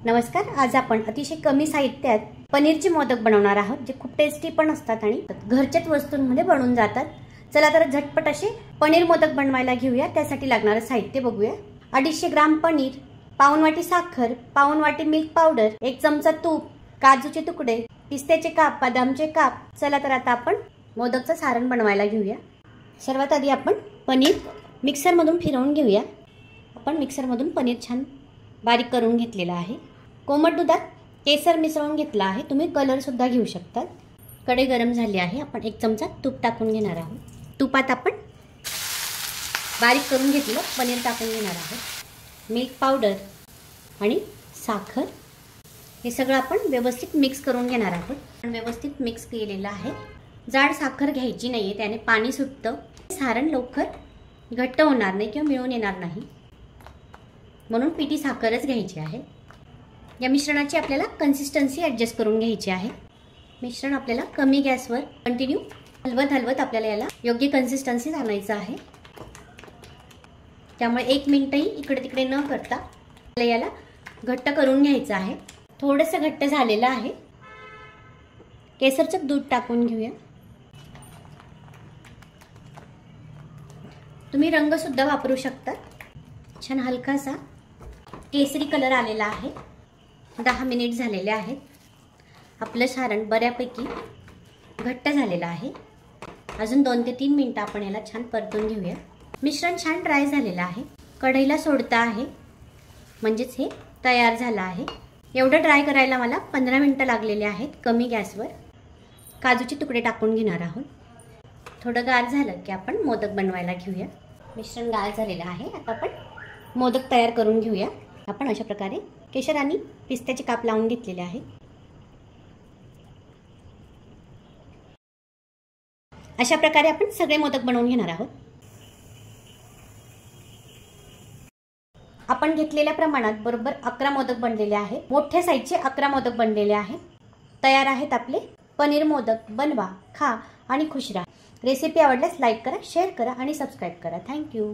नमस्कार, आज आपण अतिशय कमी साहित्यात पनीरचे मोदक बनवणार आहोत, जे खूप टेस्टी पण असतात आणि घरच्याच वस्तूंमध्ये बनवून जातात। चला तर झटपट असे पनीर मोदक बनवायला घेऊया। त्यासाठी लागणारे साहित्य बघूया। 250 ग्राम पनीर, पाऊण वाटी साखर, पाऊण वाटी मिल्क पावडर, 1 चमचा तूप, काजूचे तुकडे, पिस्त्याचे काप, बदामचे काप। चला तर आता आपण मोदकचं सारण बनवायला घेऊया। सर्वात आधी आपण पनीर मिक्सर मधून फिरवून घेऊया। आपण मिक्सर मधून पनीर छान बारीक करून घेतलेला आहे। कोमट दुधात केसर मिसळून घेतला आहे, तुम्ही कलर सुद्धा घेऊ शकता। कढई गरम झाली आहे, आपण 1 चमचा तूप टाकून घेणार आहोत। तुपात आपण बारीक करून घेतलेलं पनीर टाकून घेणार आहोत। मिल्क पावडर आणि साखर हे सगळं आपण व्यवस्थित मिक्स करून घेणार आहोत। आपण व्यवस्थित मिक्स केलेलं आहे। जाड साखर घ्यायची नाहीये, त्याने पाणी सुटतं, सारण लवकर घट्ट होणार नाही किंवा मिळून येणार नाही, म्हणून पिठी साखरच घ्यायची आहे। या मिश्रणाची आपल्याला कन्सिस्टन्सी ॲडजस्ट करून घ्यायची आहे। मिश्रण आपल्याला कमी गॅसवर कंटिन्यू हलवत आपल्याला याला योग्य कन्सिस्टन्सी आणायचं आहे। त्यामुळे 1 मिनिटही इकडे तिकडे न करता आपल्याला याला घट्ट करून घ्यायचं आहे। थोडंसं घट्ट झालेलं आहे। केसरचं दूध टाकून घेऊया। तुम्ही रंग सुद्धा वापरू शकता। छान हलकासा केसरी कलर आलेला आहे। 10 मिनिट झालेले आहेत। आपलं सारण बऱ्यापैकी घट्ट झालेलं आहे। अजून 2 ते 3 मिनिटं आपण याला छान परतून घेऊया। मिश्रण छान ड्राय झालेलं आहे। कढईला सोडता आहे, म्हणजेच हे तयार झालं आहे। एवढं ड्राय करायला मला 15 मिनिटं लागलेले आहेत कमी गॅसवर। काजूचे तुकडे टाकून घेणार आहोत। थोडं गार झालं की आपण मोदक बनवायला घेऊया। मिश्रण गार झालेलं आहे। आता आपण मोदक तयार करून घेऊया। आपण अशा प्रकारे केशर आणि पिस्त्याचे काप लावून घेतलेले आहे। अशा प्रकारे आपण सगळे मोदक बनवून घेणार आहोत। आपण घेतलेल्या प्रमाणात बरोबर 11 मोदक बनलेले आहेत। मोठ्या साईजचे 11 मोदक बनलेले आहेत। तयार आहेत आपले पनीर मोदक। बनवा, खा आणि खुश राहा। रेसिपी आवडल्यास लाईक करा, शेअर करा आणि सबस्क्राइब करा। थँक्यू।